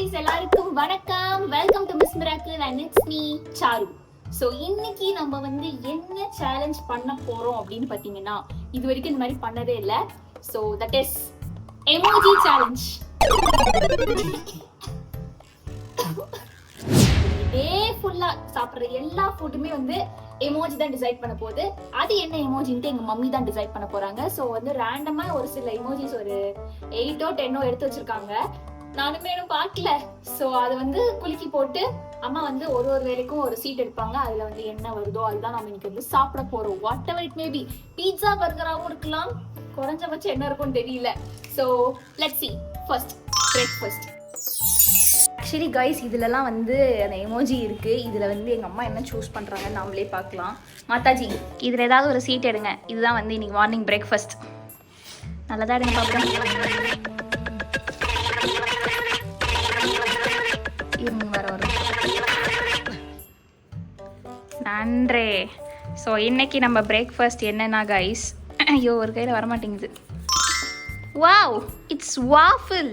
guys, எல்லாருக்கும் வணக்கம். Welcome to Miss Miracle and it's me Charu. So இன்னைக்கு நம்ம வந்து என்ன சேலஞ்ச் பண்ண போறோம் அப்படின்னு பார்த்தீங்கன்னா, இது வரைக்கும் இந்த மாதிரி பண்ணதே இல்லை. So that is emoji challenge. Day ஃபுல்லா சாப்பிட்ற எல்லா ஃபுட்டுமே வந்து எமோஜி தான் டிசைட் பண்ண போகுது. அது என்ன எமோஜின்ட்டு எங்க மம்மி தான் டிசைட் பண்ண போறாங்க. ஸோ வந்து ரேண்டமா ஒரு சில எமோஜிஸ் ஒரு 8ஓ 10ஓ எடுத்து வச்சிருக்காங்க. நானுமே இன்னும் பார்க்கல. ஸோ அதை வந்து குலுக்கி போட்டு அம்மா வந்து ஒரு வேலைக்கும் ஒரு சீட் எடுப்பாங்க. அதுல வந்து என்ன வருதோ அதுதான் நம்ம இன்னைக்கு வந்து சாப்பிட போறோம். Whatever it maybe, pizza பர்கராகவும் இருக்கலாம், குறைஞ்சபட்சம் என்ன இருக்கும்னு தெரியல. So let's see. First breakfast. Actually guys, இதுலலாம் வந்து அந்த எமோஜி இருக்கு. இதுல வந்து எங்க அம்மா என்ன சூஸ் பண்றாங்க நாமளே பார்க்கலாம். மாதாஜி, இதுல ஏதாவது ஒரு சீட் எடுங்க. இதுதான் வந்து இன்னைக்கு மார்னிங் பிரேக்ஃபாஸ்ட். நல்லதா எடுங்க பார்ப்போம். நன்றே. ஸோ இன்னைக்கு நம்ம பிரேக்ஃபாஸ்ட் என்னன்னா கைஸ், ஐயோ ஒரு கையில் வரமாட்டேங்குது. Wow, it's waffle.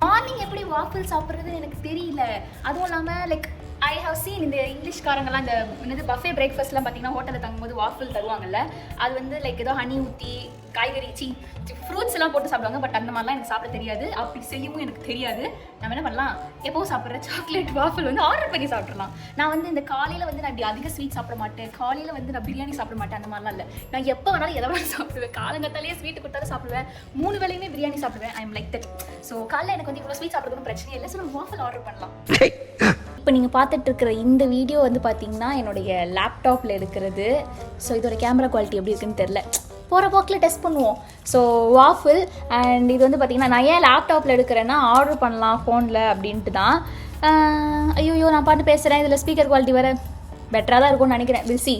மார்னிங் எப்படி வாஃபிள் சாப்பிட்றதுன்னு எனக்கு தெரியல. அதுவும் இல்லாமல் லைக் ஐ ஹவ் சீன் இந்த இங்கிலீஷ்காரங்கெல்லாம் இந்த என்னது பஃபே பிரேக்ஃபாஸ்ட்லாம் பார்த்தீங்கன்னா ஹோட்டலில் தங்கும்போது வாஃபிள் தருவாங்கல்ல. அது வந்து லைக் ஏதோ ஹனி ஊற்றி காய்கறி ஃப்ரூட்ஸ் எல்லாம் போட்டு சாப்பிடுவாங்க. பட் அந்த மாதிரிலாம் எனக்கு சாப்பிட தெரியாது. அப்படி செய்யவும் எனக்கு தெரியாது. நம்ம என்ன பண்ணலாம், எப்போவும் சாப்பிட்ற சாக்லேட் வாஃபிள் வந்து ஆர்டர் பண்ணி சாப்பிட்றலாம். நான் வந்து இந்த காலையில் வந்து நான் இப்படி அதிக ஸ்வீட் சாப்பிட மாட்டேன். காலையில் வந்து நான் பிரியாணி சாப்பிட மாட்டேன். அந்த மாதிரிலாம் இல்லை. நான் எப்போ வேணாலும் எதை வேணாலும் சாப்பிடுவேன். காலங்கத்தாலேயே ஸ்வீட் கொடுத்தாலும் சாப்பிடுவேன். 3 வேளையுமே பிரியாணி சாப்பிடுவேன். I am like that. So காலையில் எனக்கு வந்து இவ்வளோ ஸ்வீட் சாப்பிட்றதுன்னு பிரச்சனை இல்லை. ஸோ நம்ம வாஃபிள் ஆர்டர் பண்ணலாம். இப்போ நீங்கள் பார்த்துட்டு இருக்கிற இந்த வீடியோ வந்து பார்த்தீங்கன்னா என்னுடைய லேப்டாப்பில் இருக்கிறது. ஸோ இதோட கேமரா குவாலிட்டி எப்படி இருக்குன்னு தெரில. போகிற போக்கில் டெஸ்ட் பண்ணுவோம். ஸோ வாஃபிள் அண்ட் இது வந்து பார்த்தீங்கன்னா நான் ஏன் லேப்டாப்பில் எடுக்கிறேன்னா ஆர்டர் பண்ணலாம் ஃபோனில் அப்படின்ட்டு தான். ஐயோ நான் பாட்டு பேசுகிறேன். இதில் ஸ்பீக்கர் குவாலிட்டி வேறு பெட்டராக தான் இருக்கும்னு நினைக்கிறேன். Will see.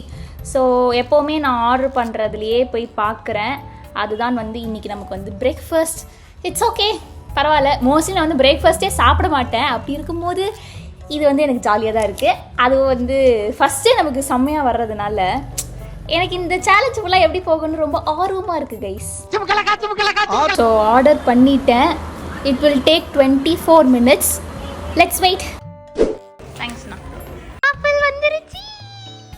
ஸோ எப்போவுமே நான் ஆர்டர் பண்ணுறதுலையே போய் பார்க்குறேன். அதுதான் வந்து இன்றைக்கி நமக்கு வந்து பிரேக்ஃபாஸ்ட். இட்ஸ் ஓகே, பரவாயில்ல. மோஸ்ட்லி நான் வந்து பிரேக்ஃபாஸ்ட்டே சாப்பிட மாட்டேன். அப்படி இருக்கும்போது இது வந்து எனக்கு ஜாலியாக தான் இருக்குது. அது வந்து ஃபஸ்ட்டே நமக்கு செம்மையாக வர்றதுனால எனக்கு இந்த சேலஞ்ச் ஃபுல்லாக எப்படி போகணும்னு ரொம்ப ஆர்வமாக இருக்குது கைஸ். ஸோ ஆர்டர் பண்ணிட்டேன். It will take 24 minutes. Let's wait. தேங்க்ஸ்ண்ணா. ஆப்பிள் வந்துருச்சு.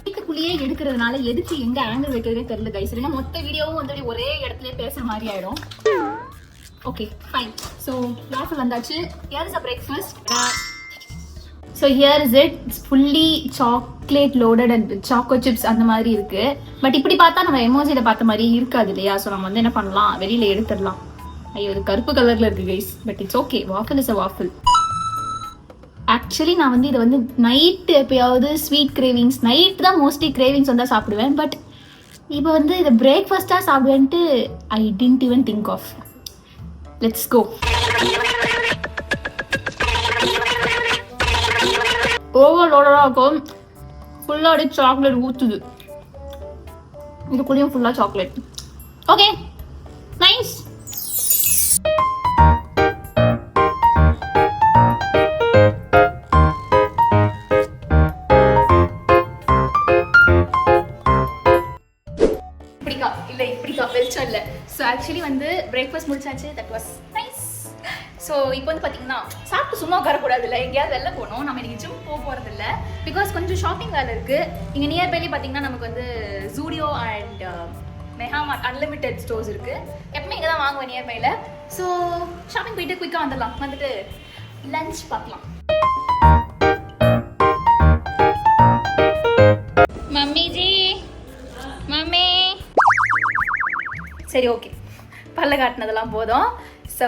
வீட்டுக்குள்ளேயே எடுக்கிறதுனால எதுக்கு எங்கே ஆங்கிள் வைக்கிறதே தெரியல கைஸ். இல்லைன்னா மொத்த வீடியோவும் வந்து ஒரே இடத்துல பேசுகிற மாதிரி ஆயிடும். Okay fine. ஸோ ஆப்பிள் வந்தாச்சு. Here is a breakfast. So here is it. It's fully chocolate loaded and choco chips அந்த மாதிரி இருக்கு. பட் இப்படி பார்த்தா நம்ம எமோஜியில் பார்த்த மாதிரி இருக்காது இல்லையா? ஸோ நம்ம வந்து என்ன பண்ணலாம், வெளியில எடுத்துடலாம். ஐயோ இது கருப்பு கலர்ல இருக்கு guys. But it's okay. Waffle is a waffle. Actually நான் வந்து இதை வந்து நைட்டு எப்பயாவது ஸ்வீட் கிரேவிங்ஸ், நைட் தான் மோஸ்ட்லி கிரேவிங்ஸ் வந்தால் சாப்பிடுவேன். பட் இப்போ வந்து இதை பிரேக்ஃபாஸ்ட்டாக சாப்பிடுவேன்ட்டு I didn't even think of. Let's go. ஓவர்லோடடாக இருக்கும். ஃபுல்லாக அப்படியே சாக்லேட் ஊற்றுது. இதுக்குள்ளேயும் ஃபுல்லாக சாக்லேட். Okay nice. இப்படிக்கா இல்லை இப்படிக்கா வெளிச்சம் இல்லை. ஸோ ஆக்சுவலி வந்து பிரேக்ஃபாஸ்ட் முடிச்சாச்சு. That was nice. ஸோ இப்போ வந்து பார்த்தீங்கன்னா சாப்பிட்டு சும்மா உட்காரக்கூடாது இல்லை, எங்கேயாவது வெளில போகணும். நம்ம இன்னைக்கு ஜிம் போகிறது இல்லை. பிகாஸ் கொஞ்சம் ஷாப்பிங் வேலை இருக்குது. இங்கே நியர்பைலேயே பார்த்தீங்கன்னா நமக்கு வந்து Zudio and Megamart unlimited stores இருக்குது. எப்பவுமே இங்கே தான் வாங்குவேன் நியர்பையில். ஸோ ஷாப்பிங் போயிட்டு குயிக்காக வந்துடலாம். வந்துட்டு லஞ்ச் பார்க்கலாம். Mummy G, mummy. சரி ஓகே, பல்ல காட்டினதெல்லாம் போதும். ஸோ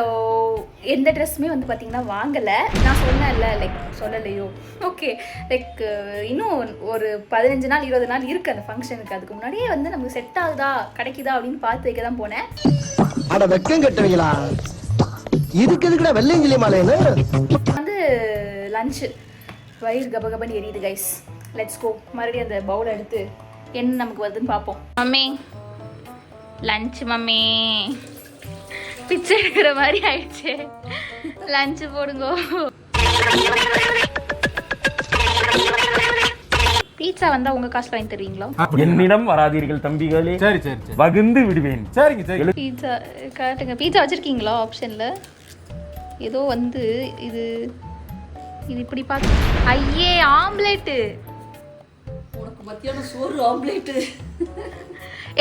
எந்த ட்ரெஸ்ஸுமே வந்து பார்த்திங்கன்னா வாங்கலை. நான் சொன்னேன்ல, லைக் சொல்லலையோ. ஓகே, லைக் இன்னும் ஒரு 15 நாள் 20 நாள் இருக்குது அந்த ஃபங்க்ஷனுக்கு. அதுக்கு முன்னாடியே வந்து நமக்கு செட் ஆகுதா கிடைக்குதா அப்படின்னு பார்த்து வைக்க தான் போனேன். அட வெக்கம் கட்டுவீங்களா? இதுக்கு எதுக்குடா வெள்ளையங்கிலி மாலைன்னு வந்து லஞ்சு வயிறு கபகபன்னு எரியுது கைஸ். Let's go. மறுபடியும் அந்த பவுலை எடுத்து என்ன நமக்கு வருதுன்னு பார்ப்போம். Mummy lunch. மம்மி பிச்சை எடுக்கிற மாதிரி ஆயிடுச்சு. லஞ்சு போடுங்க. பீட்சா வந்தா உங்க காசுல வாங்கி தருவீங்களா? என்னிடம் வராதீர்கள் தம்பிகளே. சரி சரி, வகுந்து விடுவேன். சரிங்க சரி. பீட்சா காட்டுங்க. பீட்சா வச்சிருக்கீங்களா ஆப்ஷன்ல? ஏதோ வந்து இது இது இப்படி பார்த்து ஐயே ஆம்லெட்டு. உனக்கு மத்தியான சோறு ஆம்லேட்டு.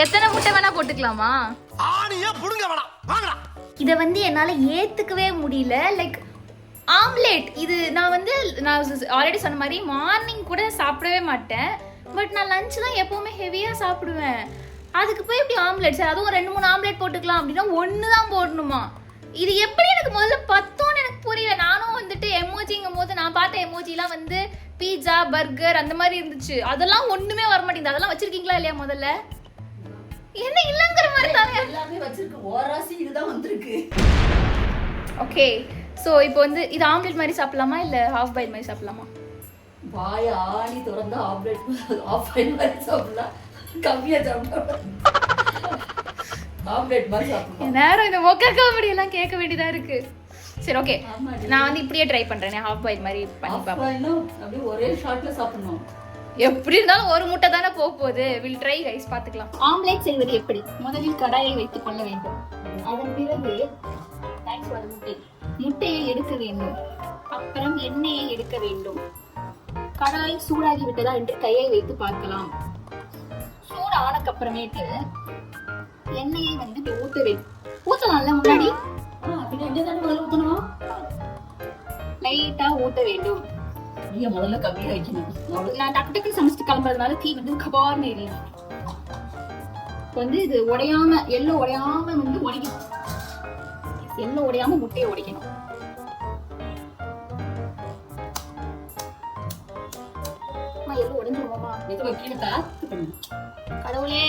எத்தனை முட்டை வேணா போட்டுக்கலாமா? இதை வந்து என்னால் ஏற்றுக்கவே முடியல. லைக் ஆம்லேட் இது நான் ஆல்ரெடி சொன்ன மாதிரி மார்னிங் கூட சாப்பிடவே மாட்டேன். பட் நான் லஞ்ச் தான் எப்போவுமே ஹெவியாக சாப்பிடுவேன். அதுக்கு போய் இப்படி ஆம்லேட் சார், அதுவும் 2-3 ஆம்லேட் போட்டுக்கலாம் அப்படின்னா 1 தான் போடணுமா? இது எப்படி எனக்கு முதல்ல பத்தோன்னு எனக்கு புரியல. நானும் வந்துட்டு எமோஜிங்கும் போது நான் பார்த்த எமோஜிலாம் வந்து பீட்சா பர்கர் அந்த மாதிரி இருந்துச்சு. அதெல்லாம் ஒன்றுமே வர மாட்டேங்குது. அதெல்லாம் வச்சிருக்கீங்களா இல்லையா? முதல்ல என்ன இல்லங்கிற மாதிரி தானே எல்லாமே வச்சிருக்கு. ஓராசி இதுதான் வந்திருக்கு. ஓகே, ஸோ இப்போ வந்து இது ஆம்லெட் மாதிரி சாப்பிடலாமா இல்லை ஹாஃப் பாயில் மாதிரி சாப்பிடலாமா? வாய ஆணி திறந்தா ஆம்லேட் ஆஃப் பாயில் மாதிரி சாப்பிடலாம். கம்மியாக சாப்பிடலாம். ஆம்லேட் மாதிரி சாப்பிடலாம். நேரம் இந்த மொக்க காமெடி எல்லாம் கேட்க வேண்டியதா இருக்கு. சரி ஓகே, நான் வந்து இப்படியே ட்ரை பண்றேன். ஹாஃப் பாயில் மாதிரி பண்ணி பார்ப்பேன். அப்படியே ஒரே ஷாட்ல சாப்பிடணும். எப்படி இருந்தாலும் ஒரு முட்டை தானே போகுது. வில் ட்ரை கைஸ், பார்த்துக்கலாம். ஆம்லேட் செய்வது எப்படி? முதலில் கடாயை வைத்துக் கொள்ள வேண்டும். அதன் பிறகு முட்டையை எடுக்க வேண்டும். அப்புறம் எண்ணெயை எடுக்க வேண்டும். கடாய் சூடாகி விட்டதா என்று கையை வைத்து பார்க்கலாம். சூடு ஆனக்கு அப்புறமேட்டு எண்ணெயை வந்து ஊத்த வேண்டும். ஊத்தலாம்ல முன்னாடி? லைட்டா ஊத்த வேண்டும். முதல்ல கம்மியா வைக்கணும். நான் டக்கு டக்கு சமைச்சிட்டு கிளம்புறதுனால தீ வந்து கபார்னு எரியும். வந்து இது உடையாம எள்ளு உடையாம வந்து உடைக்கணும். எள்ளு உடையாம முட்டையை உடைக்கணும். எள்ளு உடைஞ்சிருவோமா? கடவுளே,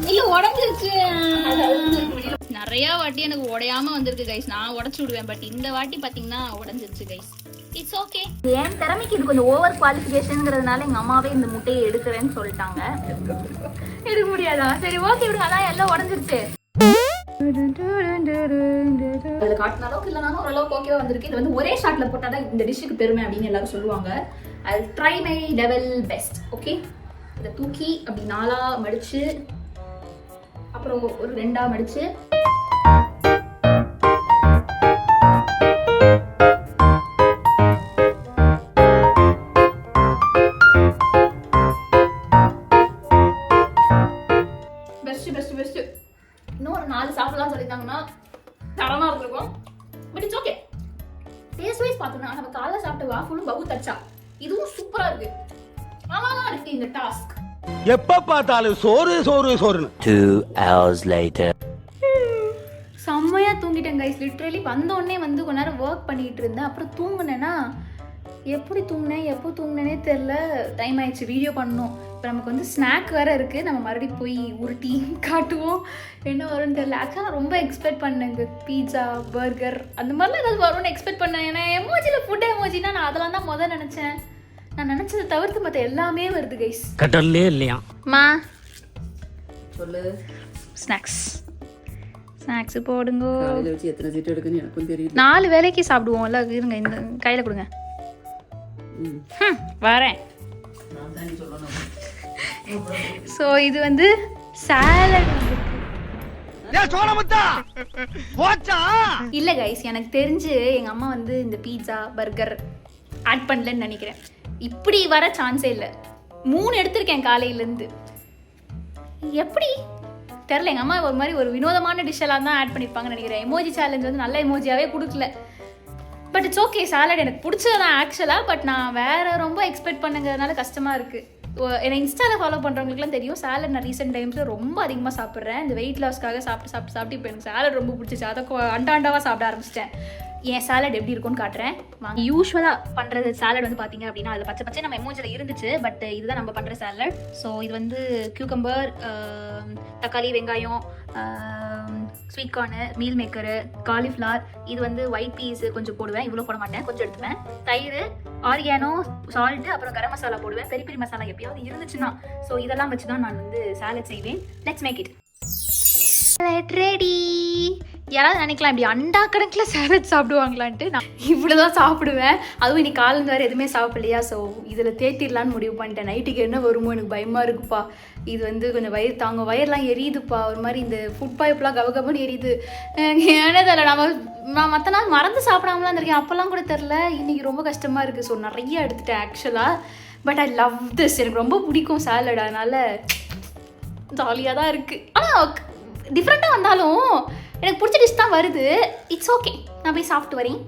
இல்ல உடைஞ்சிருச்சு. நிறைய வாட்டி எனக்கு உடையாம வந்திருக்கு கைஸ். நான் உடைச்சு விடுவேன். பட் இந்த வாட்டி பாத்தீங்கன்னா உடைஞ்சிருச்சு கைஸ். It's okay. என் திறமைக்கு இது கொஞ்சம் ஓவர் குவாலிஃபிகேஷன்ங்கிறதுனால எங்க அம்மாவே இந்த முட்டையை எடுக்கிறேன்னு சொல்லிட்டாங்க. எடுக்க முடியாதா? சரி ஓகே விடுங்க. அதான் எல்லாம் உடைஞ்சிருச்சு. அதுல காட்டின அளவுக்கு இல்லைனாலும் ஓரளவுக்கு ஓகேவா வந்திருக்கு. இது வந்து ஒரே ஷாட்ல போட்டாதான் இந்த டிஷ்ஷுக்கு பெருமை அப்படின்னு எல்லாரும் சொல்லுவாங்க. I try my level best. Okay, இதை தூக்கி அப்படி 4ஆ மடிச்சு அப்புறம் ஒரு 2ஆ மடிச்சு பெஸ்ட். இன்னும் ஒரு 4 சாப்பிடலாம் சொல்லிட்டாங்கன்னா தரமா இருந்திருக்கும். But it's okay. Taste wise பார்த்தோம்னா நம்ம காலைல சாப்பிட்ட வாஃபுலும் பகு தச்சா இதுவும் சூப்பரா இருக்கு. நல்லா இருக்கு இந்த டாஸ்க். எப்ப பார்த்தாலும் சோறு சோறு சோறுன்னு. 2 hours later. செம்மையா தூங்கிட்டேன் கைஸ். லிட்ரலி வந்த உடனே வந்து கொஞ்ச நேரம் ஒர்க் பண்ணிட்டு இருந்தேன். அப்புறம் தூங்குனேன்னா எப்படி தூங்கினேன் எப்போ தூங்கினேனே தெரில. டைம் ஆயிடுச்சு வீடியோ பண்ணணும். இப்போ நமக்கு வந்து ஸ்நாக் வேறு இருக்குது. நம்ம மறுபடியும் போய் உருட்டி காட்டுவோம் என்ன வரும்னு தெரில. ஆக்சுவலாக ரொம்ப எக்ஸ்பெக்ட் பண்ணேன். இந்த பீட்சா பர்கர் அந்த மாதிரிலாம் ஏதாவது வரும்னு எக்ஸ்பெக்ட் பண்ணேன். ஏன்னா எமோஜியில் ஃபுட் எமோஜினா நான் அதெல்லாம் தான் முதல் நினச்சேன். நான் நினச்சதை தவிர்த்து மற்ற எல்லாமே வருது கைஸ். கடல்லே இல்லையா மா சொல்லு. ஸ்நாக்ஸ் போடுங்க. காலையில வச்சு எத்தனை சீட் எடுக்குன்னு எனக்கும் தெரியல. 4 வேளைக்கு சாப்பிடுவோம்ல. இருங்க, இந்த கையில் கொடுங்க. வரேன். ஸோ இது வந்து சாலட் இல்லை கைஸ். எனக்கு தெரிஞ்சு எங்கள் அம்மா வந்து இந்த பீட்சா பர்கர் ஆட் பண்ணலன்னு நினைக்கிறேன். இப்படி வர சான்ஸே இல்லை. 3 எடுத்திருக்கேன் காலையிலேருந்து. எப்படி தெரில. எங்கள் அம்மா ஒரு மாதிரி ஒரு வினோதமான டிஷ்ஷெல்லாம் தான் ஆட் பண்ணியிருப்பாங்கன்னு நினைக்கிறேன். எமோஜி சேலஞ்ச் வந்து நல்ல எமோஜியாகவே கொடுக்கல. But it's okay. சாலட் எனக்கு பிடிச்சது தான் ஆக்சுவலாக. பட் நான் வேறு ரொம்ப எக்ஸ்பெக்ட் பண்ணுங்கிறதுனால கஷ்டமாக இருக்குது. என்னை இன்ஸ்டாவில் ஃபாலோ பண்ணுறவங்களுக்குலாம் தெரியும். சாலட் நான் ரீசெண்ட் டைம்ஸில் ரொம்ப அதிகமாக சாப்பிட்றேன். இந்த வெயிட் லாஸ்க்காக சாப்பிட்டு இப்போ எனக்கு சாலட் ரொம்ப பிடிச்சிச்சு. அதை அண்டாண்டாவாக சாப்பிட ஆரம்பிச்சிட்டேன். என் சாலட் எப்படி இருக்கும்னு காட்டுறேன் வாங்க. யூஸ்வலாக பண்ணுறது சாலட் வந்து பார்த்தீங்க அப்படின்னா அதில் பச்சை நம்ம எமோஜியில் இருந்துச்சு. பட் இதுதான் நம்ம பண்ணுற சாலட். ஸோ இது வந்து கியூக்கம்பர், தக்காளி, வெங்காயம், ஸ்வீட் கார்னு, மீல் மேக்கரு, காலிஃப்ளவர், இது வந்து ஒயிட் பீஸ் கொஞ்சம் போடுவேன். இவ்வளோ போட மாட்டேன், கொஞ்சம் எடுத்துப்பேன். தயிர், ஆரிகானோ, சால்ட்டு, அப்புறம் கரம் மசாலா போடுவேன். பெரி பெரி மசாலா எப்பயாவது இருந்துச்சுன்னா. ஸோ இதெல்லாம் வச்சு தான் நான் வந்து சாலட் செய்வேன். Let's make it. Salad ready. யாராவது நினைக்கலாம் இப்படி அண்டா கணக்கில் சாலட் சாப்பிடுவாங்களான்ட்டு. நான் இப்படி தான் சாப்பிடுவேன். அதுவும் இன்னைக்கு காலையில் வேறு எதுவுமே சாப்பிடலையா, ஸோ இதில் தேத்திடலான்னு முடிவு பண்ணிட்டேன். நைட்டுக்கு என்ன வருமோ எனக்கு பயமாக இருக்குப்பா. இது வந்து கொஞ்சம் வயிறு தாங்க, வயிறுலாம் எரியுதுப்பா. ஒரு மாதிரி இந்த ஃபுட் பைப்லாம் கவகபன்னு எரியுது. ஏன்னே தெரியல, நான் மற்ற நாள் மறந்து சாப்பிடாமலாம் இருந்திருக்கேன், அப்போல்லாம் கூட தெரில. இன்றைக்கி ரொம்ப கஷ்டமாக இருக்குது. ஸோ நிறைய எடுத்துட்டேன் ஆக்சுவலாக. பட் ஐ லவ் திஸ், எனக்கு ரொம்ப பிடிக்கும் சாலட். அதனால் ஜாலியாக தான் இருக்குது. ஆனால் டிஃப்ரெண்ட்டாக வந்தாலும் எனக்கு பிடிச்ச டிஷ் தான் வருது. இட்ஸ் ஓகே, நான் போய் சாப்பிட்டு வரேன்.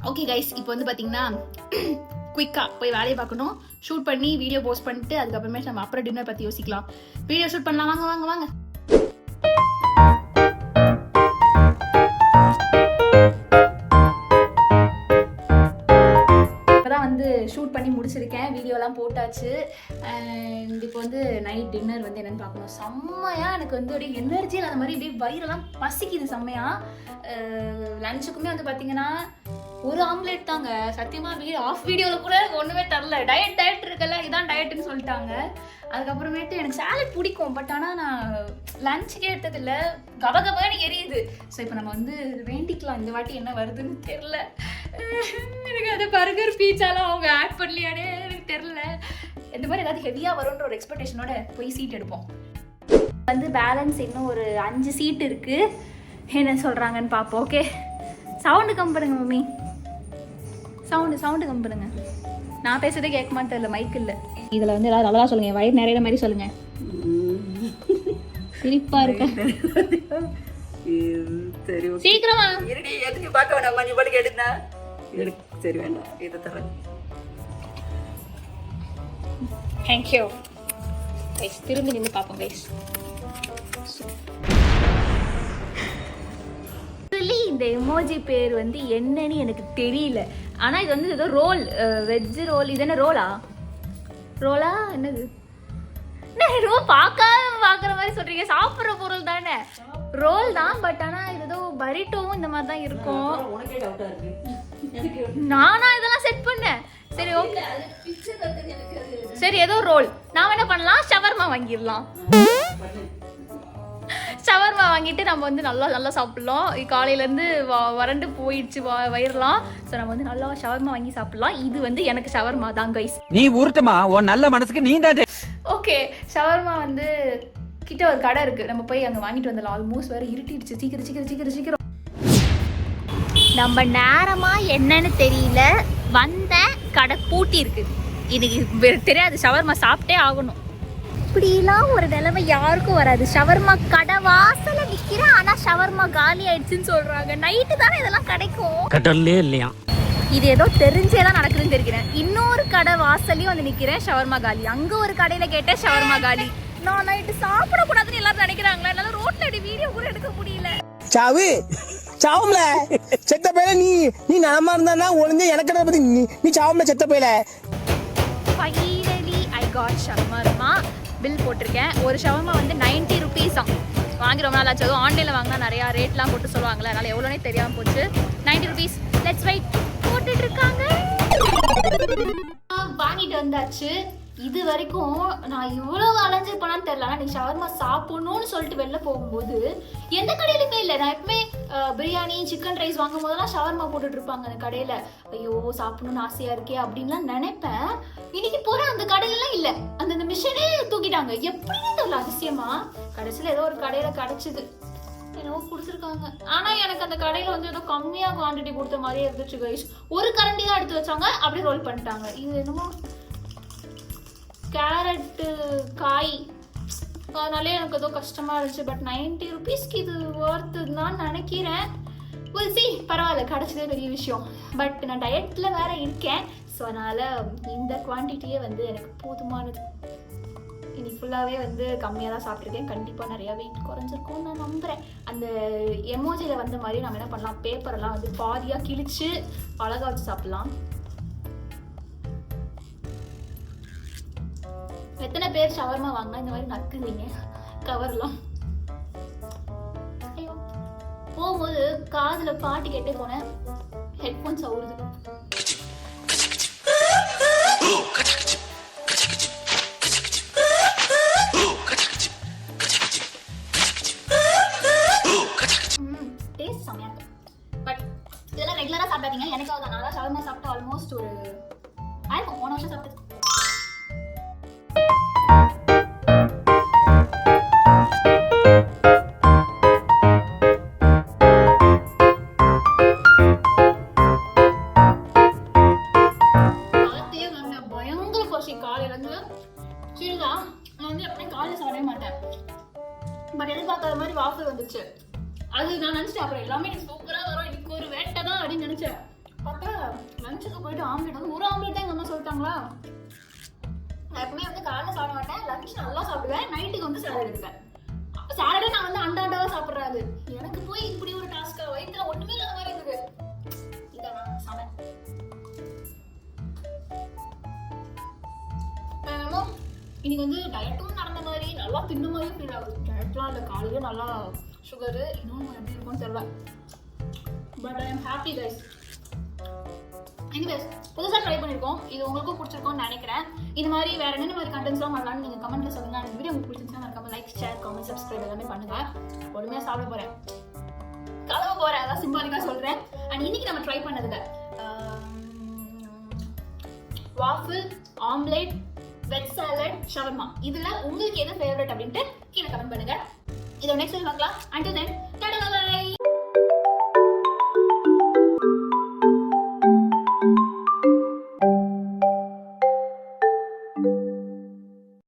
ஓகே கைஸ், இப்போ வந்து பார்த்தீங்கன்னா குயிக்காக போய் வேலையை பார்க்கணும். ஷூட் பண்ணி வீடியோ போஸ்ட் பண்ணிட்டு அதுக்கப்புறமே நம்ம அப்புறம் டின்னர் பற்றி யோசிக்கலாம். வீடியோ ஷூட் பண்ணலாம், வாங்க வாங்க வாங்க. ஷூட் பண்ணி முடிச்சிருக்கேன், வீடியோலாம் போட்டாச்சு. அண்ட் இப்போ வந்து நைட் டின்னர் வந்து என்னென்னு பார்க்கணும். செம்மையாக எனக்கு வந்து அப்படியே எனர்ஜியில் அந்த மாதிரி அப்படியே வயிறெல்லாம் பசிக்குது செம்மையாக. லஞ்சுக்குமே வந்து பார்த்தீங்கன்னா ஒரு ஆம்லேட் தாங்க. சத்தியமாக ஆஃப் வீடியோவில் கூட ஒன்றுமே தரல. டயட் இருக்குல்ல, இதான் டயட்டுன்னு சொல்லிட்டாங்க. அதுக்கப்புறமேட்டு எனக்கு சாலட் பிடிக்கும், பட் ஆனால் நான் லஞ்சுக்கே எடுத்ததில்லை. கபகபான்னு எரியுது. ஸோ இப்போ நம்ம வந்து வேண்டிக்கலாம், இந்த வாட்டி என்ன வருதுன்னு தெரில. எனக்கு அது பர்கர் பீட்சாலாம் அவங்க ஆட் பண்ணலையானே எனக்கு தெரில. இந்த மாதிரி ஏதாவது ஹெவியாக வரும்ன்ற ஒரு எக்ஸ்பெக்டேஷனோட போய் சீட் எடுப்போம். வந்து பேலன்ஸ் இன்னும் ஒரு 5 சீட் இருக்குது. என்ன சொல்கிறாங்கன்னு பார்ப்போம். ஓகே, சவுண்டு கம் பண்ணுங்க மம்மி, சவுண்டு கம் பண்ணுங்க. நான் பேசுறதே கேட்க மாட்டேன், தெரியல மைக் இல்லை. இதில் வந்து ஏதாவது நல்லா சொல்லுங்கள், வயிறு நிறைய மாதிரி சொல்லுங்கள். சிரிப்பாக இருக்க சீக்கிரமா எதுக்கு பார்க்க வேண்டாம், நீ பாட்டு கேட்டுனா சரி வேண்டாம், இதை தரேன். Thank you guys. திரும்பி நின்று பார்ப்போம் கைஸ். இந்த எமோஜி பேர் வந்து என்னன்னு எனக்கு தெரியல. ஆனால் இது வந்து ஏதோ ரோல், வெஜ் ரோல். இது என்ன ரோலா என்னது? ரோல் பார்க்குற மாதிரி சொல்றீங்க. சாப்பிட்ற பொருள் தானே, ரோல் தான். பட் ஆனால் இது ஏதோ பரிட்டோவும் இந்த மாதிரி தான் இருக்கும். நானா இதெல்லாம் செட் பண்ணேன். சரி ஓகே, சரி ஏதோ ரோல். நான் என்ன பண்ணலாம், ஷவர்மா வாங்கிடலாம். ஷவர்மா வாங்கிட்டு நம்ம வந்து நல்லா சாப்பிட்லாம். காலையிலேருந்து வறண்டு போயிடுச்சு வயிறலாம். ஸோ நம்ம வந்து நல்லா ஷவர்மா வாங்கி சாப்பிட்லாம். இது வந்து எனக்கு ஷவர்மா தான் கைஸ். நீ உருட்டுமா, உன் நல்ல மனசுக்கு நீ தான். ஓகே, ஷவர்மா வந்து கிட்ட ஒரு கடை இருக்குது, நம்ம போய் அங்கே வாங்கிட்டு வந்துடலாம். ஆல்மோஸ்ட் வேறு இருட்டிடுச்சு. சீக்கிரம் நம்ம நேரமாக என்னன்னு தெரியல, வந்த கடை பூட்டி இருக்குது. எனக்கு தெரியாது, ஷவர்மா சாப்பிட்டே ஆகணும். இப்படிலாம் ஒரு நிலைமை யாருக்கும் வராது. ஷவர்மா கடை வாசல நிற்கிறேன், ஆனால் ஷவர்மா காலி ஆயிடுச்சுன்னு சொல்கிறாங்க. நைட்டு தானே இதெல்லாம் கிடைக்கும், கடல்லே இல்லையா. இது ஏதோ தெரிஞ்சே தான் நடக்குதுன்னு தெரிகிறேன். இன்னொரு கடை வாசலையும் வந்து நிற்கிறேன், ஷவர்மா காலி. அங்கே ஒரு கடையில் கேட்டேன், ஷவர்மா காலி. நான் நைட்டு சாப்பிடக்கூடாதுன்னு எல்லாரும் நினைக்கிறாங்களா? என்னால் ரோட்ல அடி வீடியோ கூட எடுக்க முடியல. சாவும்ல செத்த பையல, நீ நலமா இருந்தா ஒழுங்கு எனக்கு பத்தி நீ சாவும்ல செத்த பையல. Finally I got shawarma. Bill போட்டிருக்கேன். ஒரு ஷவர்மா வந்து 90 ருபீஸா. வாங்கி ரொம்ப நாள் ஆச்சு. அதுவும் ஆன்லைனில் வாங்கினா நிறையா ரேட்லாம் போட்டு சொல்லுவாங்களே, அதனால் எவ்வளோனே தெரியாமல் போச்சு. 90 ருபீஸ். Let's wait. போட்டுட்டு இருக்காங்க. வாங்கிட்டு வந்தாச்சு. இது வரைக்கும் நான் இவ்வளோ அலைஞ்சு போனான்னு தெரியல. ஆனால் நீ ஷவர்மா சாப்பிடணும்னு சொல்லிட்டு வெளில போகும்போது எந்த கடையிலுமே இல்லை. நான் எப்பவுமே பிரியாணி சிக்கன் ரைஸ் வாங்கும் போதெல்லாம் ஷவர்மா போட்டுட்டு இருப்பாங்க அந்த கடையில். ஐயோ சாப்பிடணும்னு ஆசையாக இருக்கே அப்படின்லாம் நினைப்பேன். இன்னைக்கு போகிற அந்த கடையிலலாம் இல்லை, அந்த மிஷினே தூக்கிட்டாங்க. எப்படின்னு தெரியல, அதிசயமா. கடைசியில் ஏதோ ஒரு கடையில் கிடச்சிது, என்னவோ கொடுத்துருக்காங்க. ஆனால் எனக்கு அந்த கடையில் வந்து ஏதோ கம்மியாக குவான்டிட்டி கொடுத்த மாதிரியே இருந்துச்சு கைஸ். ஒரு கரண்டி தான் எடுத்து வச்சாங்க, அப்படியே ரோல் பண்ணிட்டாங்க. இது என்னமோ கேரட்டு காய், அதனாலே எனக்கு ஏதோ கஷ்டமாக இருந்துச்சு. பட் 90 ருபீஸ்க்கு இது ஒர்த்துன்னு நினைக்கிறேன். Will see. பரவாயில்ல, கிடச்சதே பெரிய விஷயம். பட் நான் டயட்டில் வேறு இருக்கேன். ஸோ அதனால் இந்த குவான்டிட்டியே வந்து எனக்கு போதுமானது. இன்னைக்கு ஃபுல்லாகவே வந்து கம்மியாக தான் சாப்பிட்ருக்கேன். கண்டிப்பாக நிறையா வெயிட் குறைஞ்சிருக்கும்னு நான் நம்புகிறேன். அந்த எமோஜியில் வந்த மாதிரி நம்ம என்ன பண்ணலாம், பேப்பரெல்லாம் வந்து பாதியாக கிழிச்சு அழகாக வச்சு சாப்பிட்லாம். எத்தனை பேர் ஷவர்மா வாங்கினா இந்த மாதிரி நக்குறீங்க கவர்லாம்? ஐயோ, போகும்போது காதில் பாட்டு கேட்டே போனேன், ஹெட்ஃபோன்ஸ் அவுறுது. ஆயிருக்கும் போன வருஷம் சாப்பிட்டது. பயங்கர பசி காலையில இருந்து. சரிதா, நான் வந்து எப்பவுமே காலையில சாப்பிடவே மாட்டேன். பட் எதிர்பார்க்காத மாதிரி வாஃபிள் வந்துச்சு. அது நான் நினைச்சேன் அப்புறம் எல்லாமே சூப்பரா வரும், இன்னைக்கு ஒரு வேட்டை தான் அப்படின்னு நினைச்சேன். பார்த்தா லஞ்சுக்கு போயிட்டு ஆம்லெட் வந்து ஒரு ஆம்லெட் தான் எங்க அம்மா சொல்லிட்டாங்களா. நான் எப்பவுமே வந்து காலைல சாப்பிட மாட்டேன், லஞ்ச் நல்லா சாப்பிடுவேன், நைட்டுக்கு வந்து சாலட் எடுப்பேன். அப்ப சாலடே நான் வந்து அண்டாண்டாவா சாப்பிட்றாரு. எனக்கு போய் இப்படி ஒரு டாஸ்கா, வயிற்றுல ஒண்ணுமே இல்லாத மாதிரி இருக்குது. இதான் சமையல். இன்னைக்கு வந்து டயட்டும் நடந்த மாதிரி நல்லா தின்ன மாதிரி ஃபீல் ஆகுது. டயட்லாம் இல்லை, காலையில நல்லா சுகரு, இன்னும் எப்படி இருக்கும்னு தெரியல. But I am happy guys. Anyways, புதுசாக ட்ரை பண்ணியிருக்கோம், இது உங்களுக்கும் பிடிச்சிருக்கோம்னு நினைக்கிறேன். இது மாதிரி வேற என்னென்ன மாதிரி கண்டென்ட்ஸ்லாம் பண்ணலாம்னு நீங்கள் கமெண்ட்ல சொல்லுங்க. அந்த வீடியோ உங்களுக்கு பிடிச்சிருந்துச்சுன்னா மறக்காம லைக், ஷேர், கமெண்ட், சப்ஸ்கிரைப் எல்லாமே பண்ணுங்க. பொறுமையாக சாப்பிட போறேன், கலவ போறேன், அதான் சிம்பாலிக்காக சொல்றேன். அண்ட் இன்னைக்கு நம்ம ட்ரை பண்ணதுல waffle, omelette, veg salad, shawarma, இதுல உங்களுக்கு எது ஃபேவரட் அப்படின்ட்டு கீழே கமெண்ட் பண்ணுங்க. இதோட நெக்ஸ்ட் பார்க்கலாம். Until then, ta-da!